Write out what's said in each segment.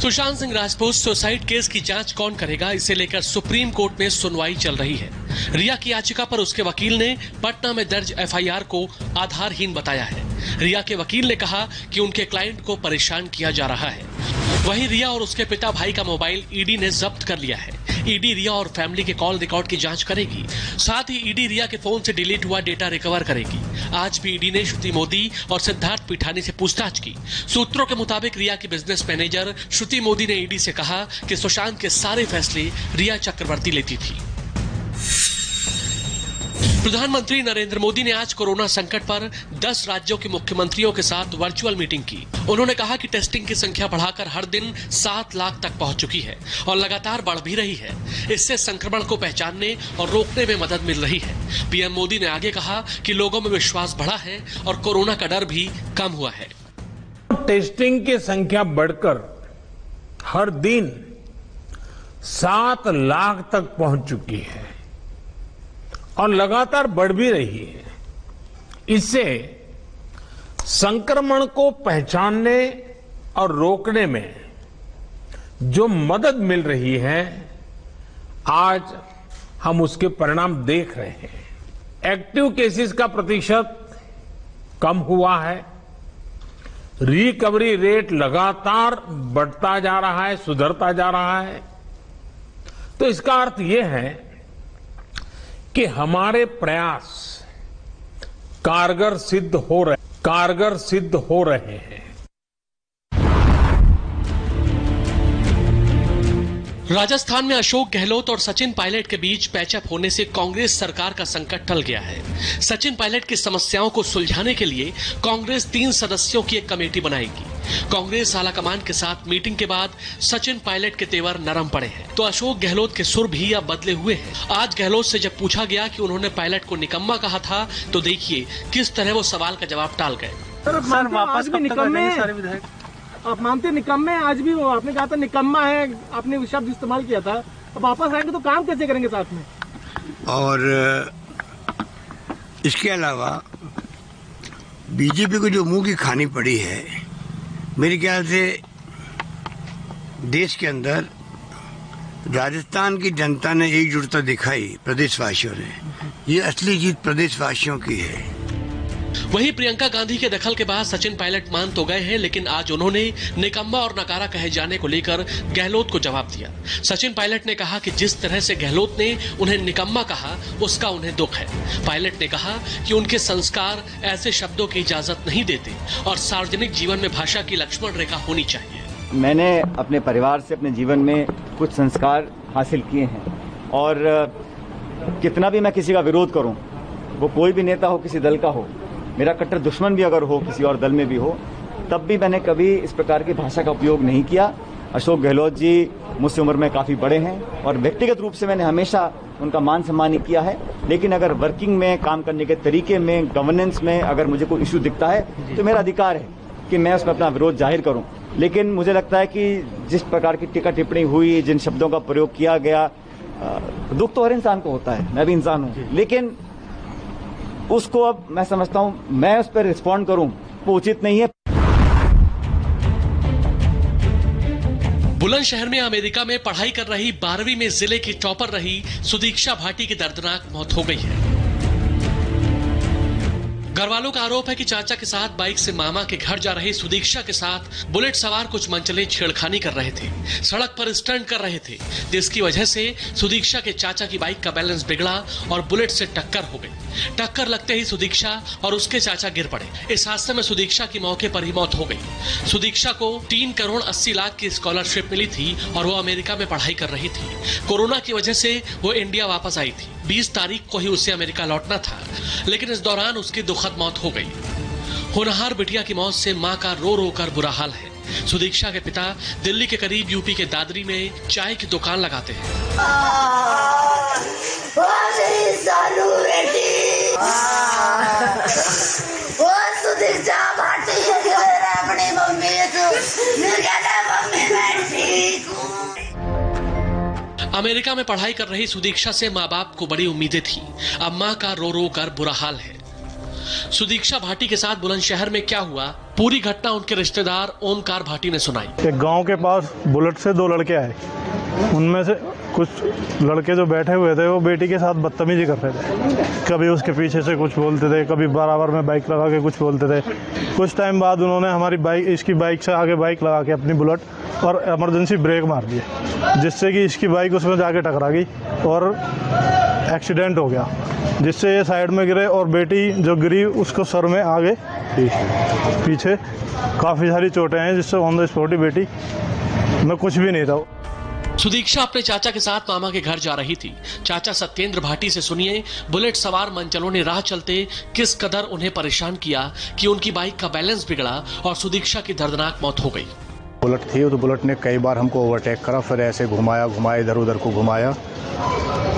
Sushant Singh Rajput suicide case की जांच कौन करेगा, इसे लेकर सुप्रीम कोर्ट में सुनवाई चल रही है। रिया की याचिका पर उसके वकील ने पटना में दर्ज एफआईआर को आधारहीन बताया है। रिया के वकील ने कहा कि उनके क्लाइंट को परेशान किया जा रहा है। वहीं रिया और उसके पिता भाई का मोबाइल ईडी ने जब्त कर लिया है। ईडी रिया और फैमिली के कॉल रिकॉर्ड की जांच करेगी। साथ ही ईडी रिया के फोन से डिलीट हुआ डेटा रिकवर करेगी। आज भी ईडी ने श्रुति मोदी और सिद्धार्थ पिठानी से पूछताछ की। सूत्रों के मुताबिक रिया की बिजनेस मैनेजर श्रुति मोदी ने ईडी से कहा कि सुशांत के सारे फैसले रिया चक्रवर्ती लेती थी। प्रधानमंत्री नरेंद्र मोदी ने आज कोरोना संकट पर 10 राज्यों के मुख्यमंत्रियों के साथ वर्चुअल मीटिंग की। उन्होंने कहा कि टेस्टिंग की संख्या बढ़ाकर हर दिन 7 लाख तक पहुंच चुकी है और लगातार बढ़ भी रही है। इससे संक्रमण को पहचानने और रोकने में मदद मिल रही है। पीएम मोदी ने आगे कहा कि लोगों में विश्वास बढ़ा है और कोरोना का डर भी कम हुआ है। टेस्टिंग की संख्या बढ़कर हर दिन 7 लाख तक पहुंच चुकी है और लगातार बढ़ भी रही है। इससे संक्रमण को पहचानने और रोकने में जो मदद मिल रही है, आज हम उसके परिणाम देख रहे हैं। एक्टिव केसेस का प्रतिशत कम हुआ है। रिकवरी रेट लगातार बढ़ता जा रहा है, सुधरता जा रहा है। तो इसका अर्थ यह है कि हमारे प्रयास कारगर सिद्ध हो रहे हैं। राजस्थान में अशोक गहलोत और सचिन पायलट के बीच पैचअप होने से कांग्रेस सरकार का संकट टल गया है। सचिन पायलट की समस्याओं को सुलझाने के लिए कांग्रेस 3 सदस्यों की एक कमेटी बनाएगी। कांग्रेस आलाकमान के साथ मीटिंग के बाद सचिन पायलट के तेवर नरम पड़े हैं, तो अशोक गहलोत के सुर भी अब बदले हुए हैं। आज गहलोत से जब पूछा गया कि उन्होंने पायलट को निकम्मा कहा था, तो देखिए किस तरह वो सवाल का जवाब टाल गए। सर वापस भी निकम्मे सारे विधायक आप मानते निकम्मे, आज भी वो आपने कहा था निकम्मा है, आपने शब्द इस्तेमाल किया था। अब वापस आएंगे तो काम कैसे करेंगे साथ में? और इसके अलावा बीजेपी को जो मुंह की खानी पड़ी है, मेरे ख्याल से देश के अंदर राजस्थान की जनता ने एकजुटता दिखाई, प्रदेशवासियों ने। ये असली जीत प्रदेशवासियों की है। वहीं प्रियंका गांधी के दखल के बाद सचिन पायलट मान तो गए हैं, लेकिन आज उन्होंने निकम्मा और नकारा कहे जाने को लेकर गहलोत को जवाब दिया। सचिन पायलट ने कहा कि जिस तरह से गहलोत ने उन्हें निकम्मा कहा, उसका उन्हें दुख है। पायलट ने कहा कि उनके संस्कार ऐसे शब्दों की इजाजत नहीं देते और सार्वजनिक जीवन में भाषा की लक्ष्मण रेखा होनी चाहिए। मैंने अपने परिवार से अपने जीवन में कुछ संस्कार हासिल किए हैं और कितना भी मैं किसी का विरोध करूं, वो कोई भी नेता हो, किसी दल का हो, मेरा कट्टर दुश्मन भी अगर हो, किसी और दल में भी हो, तब भी मैंने कभी इस प्रकार की भाषा का उपयोग नहीं किया। अशोक गहलोत जी मुझसे उम्र में काफ़ी बड़े हैं और व्यक्तिगत रूप से मैंने हमेशा उनका मान सम्मान ही किया है, लेकिन अगर वर्किंग में, काम करने के तरीके में, गवर्नेंस में अगर मुझे कोई इशू दिखता है तो मेरा अधिकार है कि मैं उसमें अपना विरोध जाहिर करूं। लेकिन मुझे लगता है कि जिस प्रकार की टीका टिप्पणी हुई, जिन शब्दों का प्रयोग किया गया, दुख तो हर इंसान को होता है, मैं भी इंसान हूं, लेकिन उसको अब मैं समझता हूं मैं उस पर रिस्पॉन्ड करूं वो उचित नहीं है। बुलंदशहर में अमेरिका में पढ़ाई कर रही 12वीं में जिले की टॉपर रही सुदीक्षा भाटी की दर्दनाक मौत हो गई है। घरवालों का आरोप है कि चाचा के साथ बाइक से मामा के घर जा रही सुदीक्षा के साथ बुलेट सवार कुछ मनचले छेड़खानी कर रहे थे, सड़क पर स्टंट कर रहे थे, जिसकी वजह से सुदीक्षा के चाचा की बाइक का बैलेंस बिगड़ा और बुलेट से टक्कर हो गई। टक्कर लगते ही सुदीक्षा और उसके चाचा गिर पड़े। इस हादसे में सुदीक्षा की मौके पर ही मौत हो गई। सुदीक्षा को 3 करोड़ 80 लाख की स्कॉलरशिप मिली थी और वो अमेरिका में पढ़ाई कर रही थी। कोरोना की वजह से वो इंडिया वापस आई थी। 20 तारीख को ही उसे अमेरिका लौटना था, लेकिन इस दौरान उसकी दुखद मौत हो गई। होनहार बिटिया की मौत से मां का रो रो कर बुरा हाल है। सुदीक्षा के पिता दिल्ली के करीब यूपी के दादरी में चाय की दुकान लगाते हैं। अमेरिका में पढ़ाई कर रही सुदीक्षा से माँ बाप को बड़ी उम्मीदें थी। अब माँ का रो रो कर बुरा हाल है। सुदीक्षा भाटी के साथ बुलंदशहर में क्या हुआ, पूरी घटना उनके रिश्तेदार ओमकार भाटी ने सुनाई। एक गांव के पास बुलेट से 2 लड़के आए, उनमें से कुछ लड़के जो बैठे हुए थे वो बेटी के साथ बदतमीजी कर रहे थे। कभी उसके पीछे से कुछ बोलते थे, कभी बराबर में बाइक लगा के कुछ बोलते थे। कुछ टाइम बाद उन्होंने इसकी बाइक से आगे बाइक लगा के अपनी बुलेट और इमरजेंसी ब्रेक मार दिए, जिससे कि इसकी बाइक उसमें जाके टकरा गई और एक्सीडेंट हो गया, जिससे ये साइड में गिरे और बेटी जो गिरी उसको सर में आगे पीछे काफ़ी सारी चोटें हैं, जिससे ऑन द स्पॉट ही बेटी में कुछ भी नहीं था। सुदीक्षा अपने चाचा के साथ मामा के घर जा रही थी। चाचा सत्येंद्र भाटी से सुनिए बुलेट सवार मंचलों ने राह चलते किस कदर उन्हें परेशान किया कि उनकी बाइक का बैलेंस बिगड़ा और सुदीक्षा की दर्दनाक मौत हो गई। बुलेट थी तो बुलेट ने कई बार हमको ओवरटेक करा, फिर ऐसे घुमाया इधर उधर को घुमाया।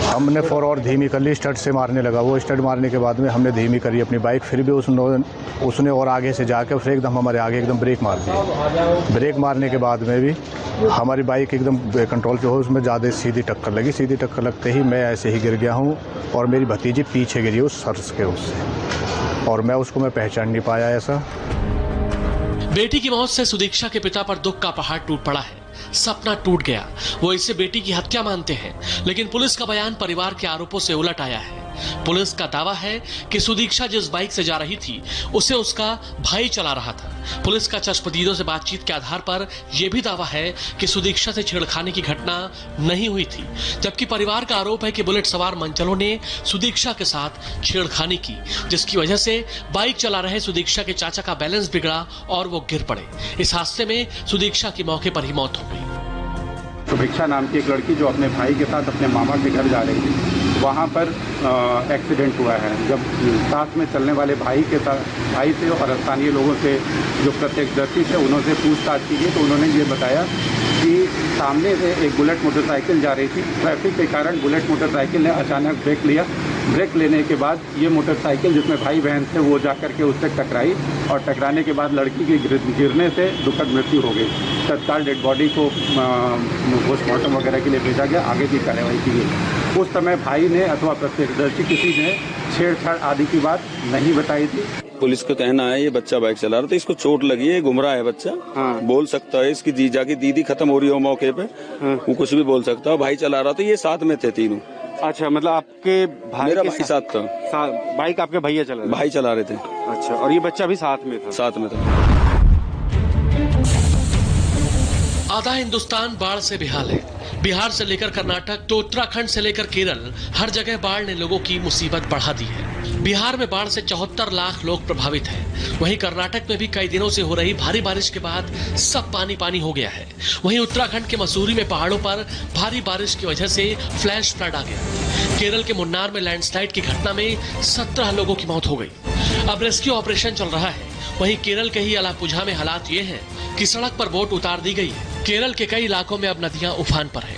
हमने और धीमी कर ली, स्टड से मारने लगा। वो स्टड मारने के बाद में हमने धीमी करी अपनी बाइक, फिर भी उसने और आगे से जाकर फिर एकदम हमारे आगे एकदम ब्रेक मार दिया। ब्रेक मारने के बाद में भी हमारी बाइक एकदम कंट्रोल पे हो, उसमें ज़्यादा सीधी टक्कर लगी। सीधी टक्कर लगते ही मैं ऐसे ही गिर गया हूँ और मेरी भतीजी पीछे गिरी उस सर्स के उससे, और मैं पहचान नहीं पाया। ऐसा बेटी की मौत से सुदीक्षा के पिता पर दुख का पहाड़ टूट पड़ा है। सपना टूट गया। वो इसे बेटी की हत्या मानते हैं, लेकिन पुलिस का बयान परिवार के आरोपों से उलट आया है। पुलिस का दावा है कि सुदीक्षा जिस बाइक से जा रही थी उसे उसका भाई चला रहा था। पुलिस का चश्मदीदों से बातचीत के आधार पर यह भी दावा है कि सुदीक्षा से छेड़खानी की घटना नहीं हुई थी, जबकि परिवार का आरोप है कि बुलेट सवार मंचलों ने सुदीक्षा के साथ छेड़खानी की, जिसकी वजह से बाइक चला रहे सुदीक्षा के चाचा का बैलेंस बिगड़ा और वो गिर पड़े। इस हादसे में सुदीक्षा की मौके पर ही मौत हो गई। सुदीक्षा नाम की एक लड़की जो अपने भाई के साथ अपने मामा के घर जा रही थी, वहाँ पर एक्सीडेंट हुआ है। जब साथ में चलने वाले भाई से और स्थानीय लोगों से जो प्रत्यक्षदर्शी थे उन्होंने पूछताछ की गई, तो उन्होंने ये बताया कि सामने से एक बुलेट मोटरसाइकिल जा रही थी। ट्रैफिक के कारण बुलेट मोटरसाइकिल ने अचानक ब्रेक लिया। ब्रेक लेने के बाद ये मोटरसाइकिल जिसमें भाई बहन थे वो जा करके उससे टकराई, और टकराने के बाद लड़की की गिरने से दुखद मृत्यु हो गई। तत्काल डेड बॉडी को पोस्टमार्टम वगैरह के लिए भेजा गया, आगे की कार्रवाई की गई। उस समय भाई ने अथवा प्रत्यक्षदर्शी किसी ने छेड़छाड़ आदि की बात नहीं बताई थी। पुलिस का कहना है ये बच्चा बाइक चला रहा था, इसको चोट लगी है, गुमराह है बच्चा। हाँ। बोल सकता है, इसकी जीजा की दीदी खत्म हो रही हो मौके पे। हाँ। वो कुछ भी बोल सकता है। भाई चला रहा था, ये साथ में थे तीनों। अच्छा, मतलब आपके भाई मेरा भाई साथ था। बाइक आपके भैया चला रहे? भाई चला रहे थे। अच्छा, और ये बच्चा भी साथ में था? साथ में था। आधा हिंदुस्तान बाढ़ से बेहाल है। बिहार से लेकर कर्नाटक तो उत्तराखंड से लेकर केरल, हर जगह बाढ़ ने लोगों की मुसीबत बढ़ा दी है। बिहार में बाढ़ से 74 लाख लोग प्रभावित हैं। वहीं कर्नाटक में भी कई दिनों से हो रही भारी बारिश के बाद सब पानी पानी हो गया है। वहीं उत्तराखंड के मसूरी में पहाड़ों पर भारी बारिश की वजह से फ्लैश फ्लड आ गया। केरल के मुन्नार में लैंडस्लाइड की घटना में 17 लोगों की मौत हो गई। अब रेस्क्यू ऑपरेशन चल रहा है। वहीं केरल के ही अलापुझा में हालात ये हैं कि सड़क पर बोट उतार दी गई है। केरल के कई इलाकों में अब नदियां उफान पर है।